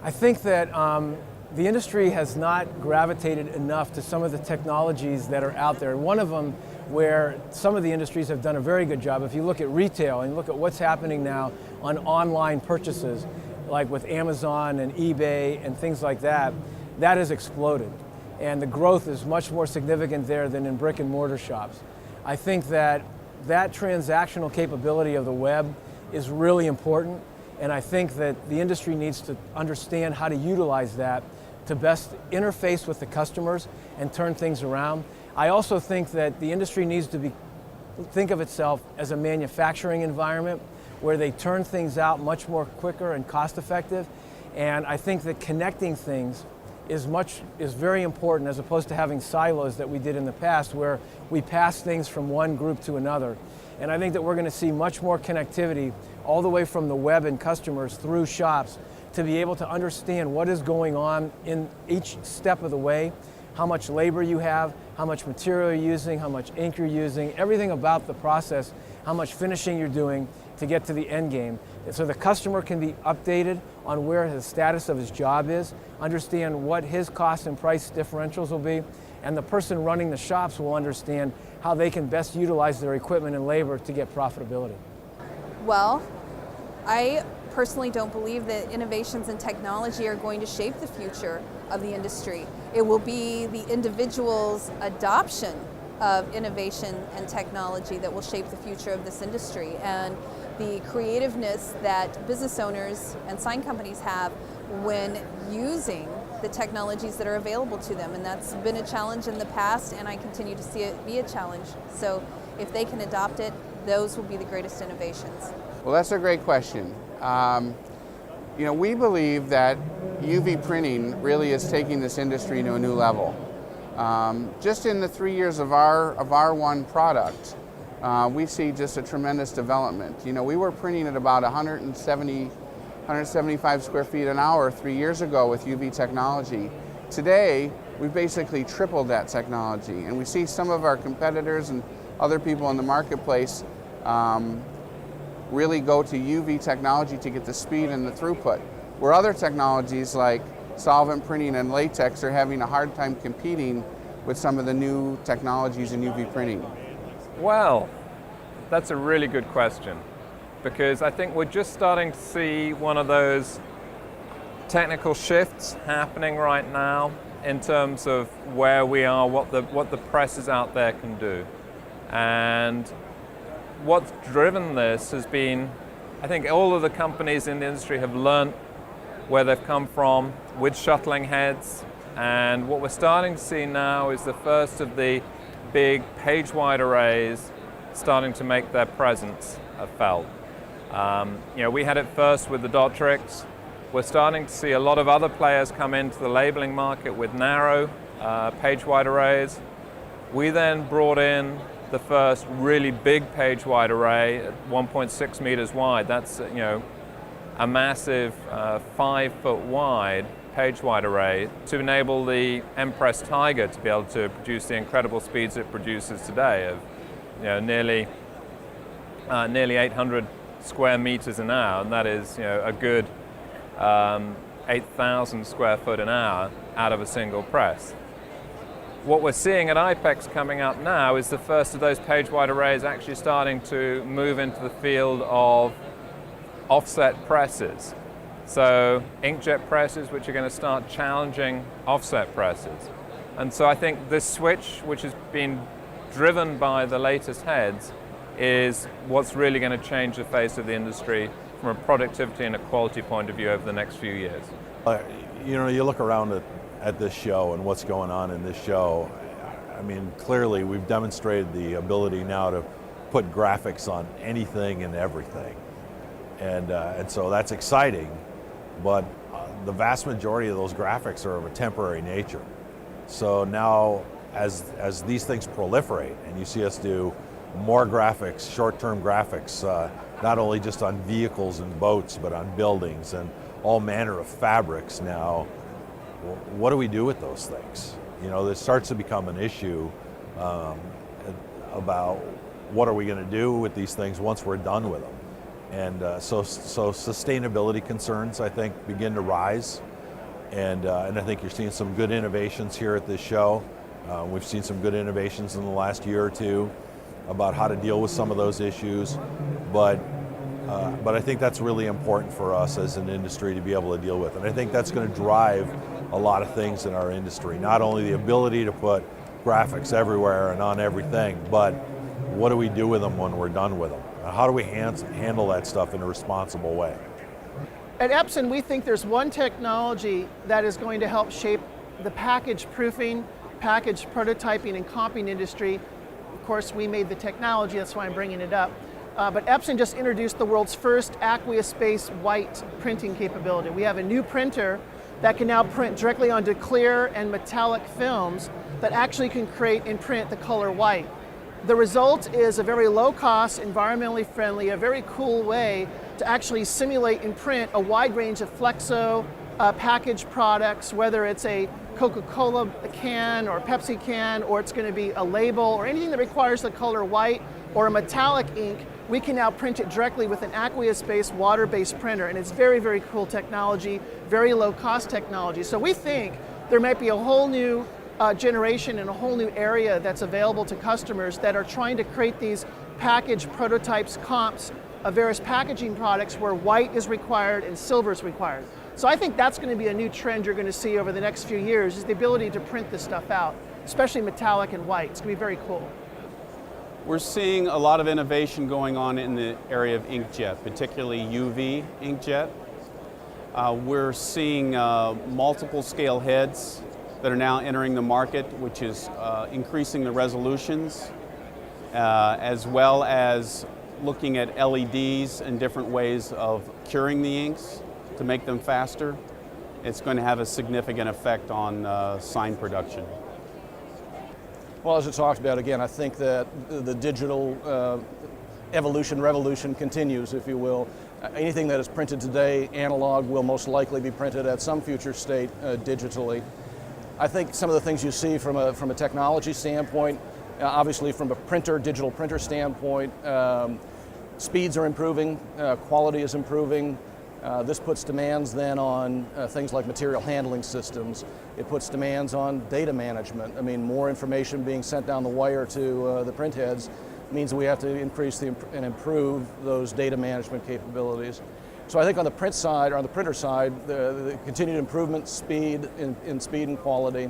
I think that the industry has not gravitated enough to some of the technologies that are out there. One of them where some of the industries have done a very good job, if you look at retail and look at what's happening now on online purchases, like with Amazon and eBay and things like that, that has exploded. And the growth is much more significant there than in brick and mortar shops. I think that that transactional capability of the web is really important, and I think that the industry needs to understand how to utilize that to best interface with the customers and turn things around. I also think that the industry needs to think of itself as a manufacturing environment where they turn things out much more quicker and cost effective. And I think that connecting things is very important, as opposed to having silos that we did in the past where we pass things from one group to another. And I think that we're going to see much more connectivity all the way from the web and customers through shops to be able to understand what is going on in each step of the way, how much labor you have, how much material you're using, how much ink you're using, everything about the process, how much finishing you're doing to get to the end game. So the customer can be updated on where the status of his job is, understand what his cost and price differentials will be, and the person running the shops will understand how they can best utilize their equipment and labor to get profitability. Well, I personally don't believe that innovations in technology are going to shape the future of the industry. It will be the individual's adoption of innovation and technology that will shape the future of this industry, and the creativeness that business owners and sign companies have when using the technologies that are available to them. And that's been a challenge in the past, and I continue to see it be a challenge. So if they can adopt it, those will be the greatest innovations. Well, that's a great question. We believe that UV printing really is taking this industry to a new level. Just in the 3 years of our one product, we see just a tremendous development. We were printing at about 175 square feet an hour 3 years ago with UV technology. Today, we've basically tripled that technology, and we see some of our competitors and other people in the marketplace really go to UV technology to get the speed and the throughput, where other technologies like solvent printing and latex are having a hard time competing with some of the new technologies in UV printing. Well, that's a really good question, because I think we're just starting to see one of those technical shifts happening right now in terms of where we are, what the presses out there can do. And what's driven this has been, I think all of the companies in the industry have learned where they've come from with shuttling heads, and what we're starting to see now is the first of the big page-wide arrays starting to make their presence felt. We had it first with the dot tricks. We're starting to see a lot of other players come into the labeling market with narrow page-wide arrays. We then brought in the first really big page-wide array at 1.6 meters wide. That's a massive 5 foot wide page-wide array to enable the Empress Tiger to be able to produce the incredible speeds it produces today of nearly 800 square meters an hour, and that is a good 8,000 square foot an hour out of a single press. What we're seeing at IPEX coming up now is the first of those page-wide arrays actually starting to move into the field of offset presses. So inkjet presses, which are going to start challenging offset presses. And so I think this switch, which has been driven by the latest heads, is what's really going to change the face of the industry from a productivity and a quality point of view over the next few years. You look around at this show and what's going on in this show. I mean, clearly we've demonstrated the ability now to put graphics on anything and everything. And so that's exciting, but the vast majority of those graphics are of a temporary nature. So now as these things proliferate and you see us do more graphics, short-term graphics, not only just on vehicles and boats, but on buildings and all manner of fabrics now, what do we do with those things? This starts to become an issue about what are we going to do with these things once we're done with them. And so sustainability concerns, I think, begin to rise And I think you're seeing some good innovations here at this show. We've seen some good innovations in the last year or two about how to deal with some of those issues, but I think that's really important for us as an industry to be able to deal with. And I think that's going to drive a lot of things in our industry, not only the ability to put graphics everywhere and on everything, but what do we do with them when we're done with them? How do we handle that stuff in a responsible way? At Epson, we think there's one technology that is going to help shape the package proofing, package prototyping, and comping industry. Of course, we made the technology, that's why I'm bringing it up. But Epson just introduced the world's first aqueous-based white printing capability. We have a new printer that can now print directly onto clear and metallic films that actually can create and print the color white. The result is a very low-cost, environmentally friendly, a very cool way to actually simulate and print a wide range of flexo packaged products, whether it's a Coca-Cola can or a Pepsi can, or it's going to be a label or anything that requires the color white or a metallic ink. We can now print it directly with an aqueous-based, water-based printer, and it's very, very cool technology, very low-cost technology. So we think there might be a whole new generation and a whole new area that's available to customers that are trying to create these package prototypes, comps of various packaging products where white is required and silver is required. So I think that's going to be a new trend you're going to see over the next few years, is the ability to print this stuff out, especially metallic and white. It's going to be very cool. We're seeing a lot of innovation going on in the area of inkjet, particularly UV inkjet. We're seeing multiple scale heads that are now entering the market, which is increasing the resolutions, as well as looking at LEDs and different ways of curing the inks to make them faster. It's going to have a significant effect on sign production. Well, as it talked about, again, I think that the digital revolution continues, if you will. Anything that is printed today, analog, will most likely be printed at some future state digitally. I think some of the things you see from a technology standpoint, obviously from a digital printer standpoint, speeds are improving, quality is improving. This puts demands then on things like material handling systems. It puts demands on data management. I mean, more information being sent down the wire to the print heads means we have to increase and improve those data management capabilities. So I think on the print side, or on the printer side, the continued improvement in speed and quality.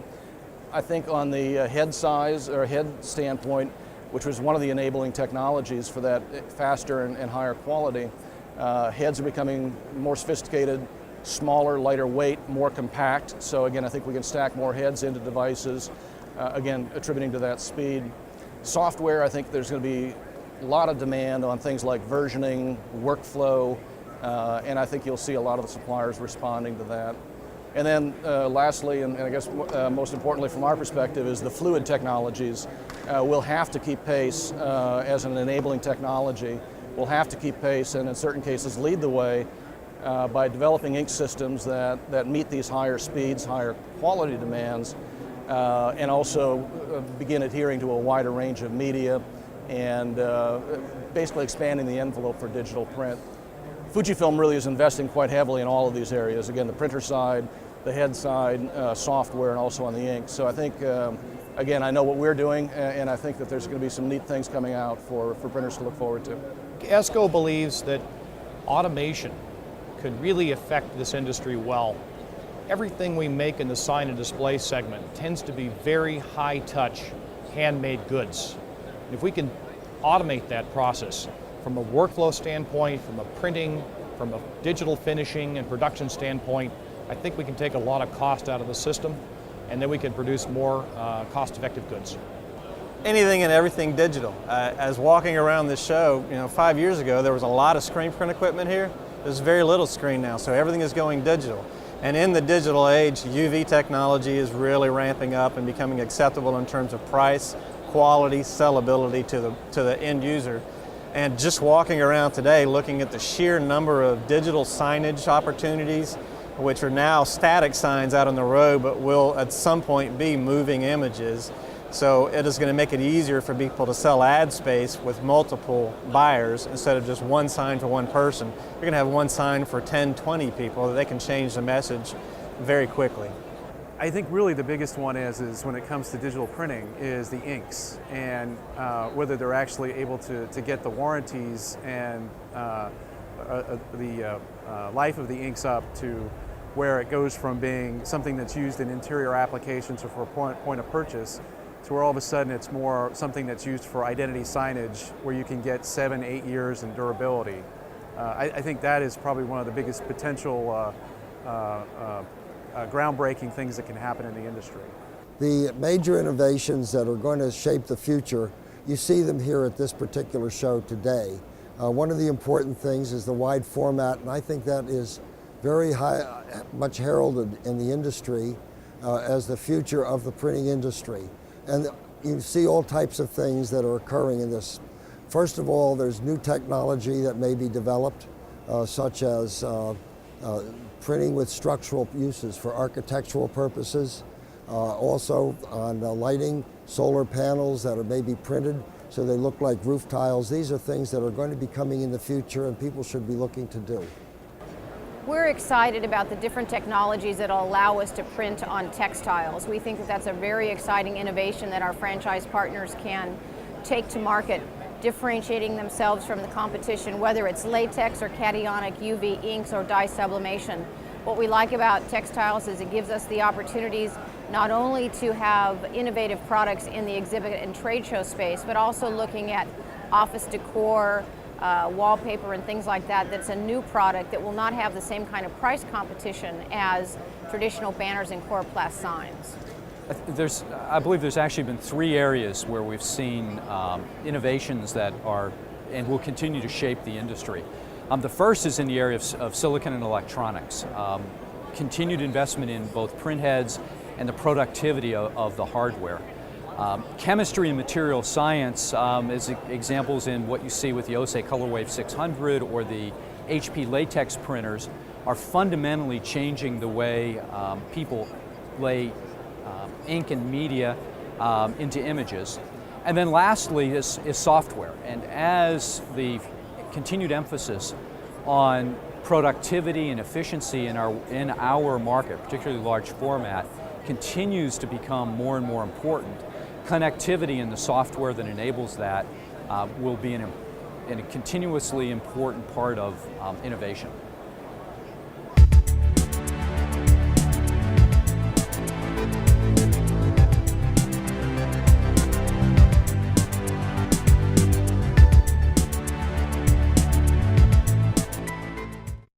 I think on the head size or head standpoint, which was one of the enabling technologies for that faster and higher quality, heads are becoming more sophisticated, smaller, lighter weight, more compact. So again, I think we can stack more heads into devices, again, attributing to that speed. Software, I think there's going to be a lot of demand on things like versioning, workflow, and I think you'll see a lot of the suppliers responding to that. And then lastly, and I guess most importantly from our perspective, is the fluid technologies will have to keep pace as an enabling technology. We'll have to keep pace and in certain cases lead the way by developing ink systems that meet these higher speeds, higher quality demands, and also begin adhering to a wider range of media and basically expanding the envelope for digital print. Fujifilm really is investing quite heavily in all of these areas. Again, the printer side, the head side, software, and also on the ink. So I think, again, I know what we're doing, and I think that there's going to be some neat things coming out for printers to look forward to. ESCO believes that automation could really affect this industry well. Everything we make in the sign and display segment tends to be very high-touch, handmade goods. If we can automate that process from a workflow standpoint, from a printing, from a digital finishing and production standpoint, I think we can take a lot of cost out of the system, and then we can produce more cost-effective goods. Anything and everything digital. As walking around this show, 5 years ago there was a lot of screen print equipment here. There's very little screen now, so everything is going digital. And in the digital age, UV technology is really ramping up and becoming acceptable in terms of price, quality, sellability to the end user. And just walking around today, looking at the sheer number of digital signage opportunities, which are now static signs out on the road, but will at some point be moving images. So it is going to make it easier for people to sell ad space with multiple buyers instead of just one sign for one person. You're going to have one sign for 10, 20 people that they can change the message very quickly. I think really the biggest one is when it comes to digital printing is the inks, and whether they're actually able to get the warranties and the life of the inks up to where it goes from being something that's used in interior applications or for a point of purchase to where all of a sudden it's more something that's used for identity signage where you can get 7-8 years in durability. I think that is probably one of the biggest potential groundbreaking things that can happen in the industry. The major innovations that are going to shape the future, you see them here at this particular show today. One of the important things is the wide format, and I think that is very much heralded in the industry as the future of the printing industry. And you see all types of things that are occurring in this. First of all, there's new technology that may be developed, such as printing with structural uses for architectural purposes. Also on lighting, solar panels that are maybe printed so they look like roof tiles. These are things that are going to be coming in the future and people should be looking to do. We're excited about the different technologies that will allow us to print on textiles. We think that that's a very exciting innovation that our franchise partners can take to market, differentiating themselves from the competition, whether it's latex or cationic UV inks or dye sublimation. What we like about textiles is it gives us the opportunities not only to have innovative products in the exhibit and trade show space, but also looking at office decor, wallpaper and things like that. That's a new product that will not have the same kind of price competition as traditional banners and coroplast signs. I believe there's actually been 3 areas where we've seen innovations that are and will continue to shape the industry. The first is in the area of silicon and electronics. Continued investment in both print heads and the productivity of the hardware. Chemistry and material science is examples in what you see with the OSE ColorWave 600 or the HP latex printers are fundamentally changing the way people lay ink and media into images. And then lastly is software. And as the continued emphasis on productivity and efficiency in our market, particularly large format, continues to become more and more important, connectivity and the software that enables that will be a continuously important part of innovation.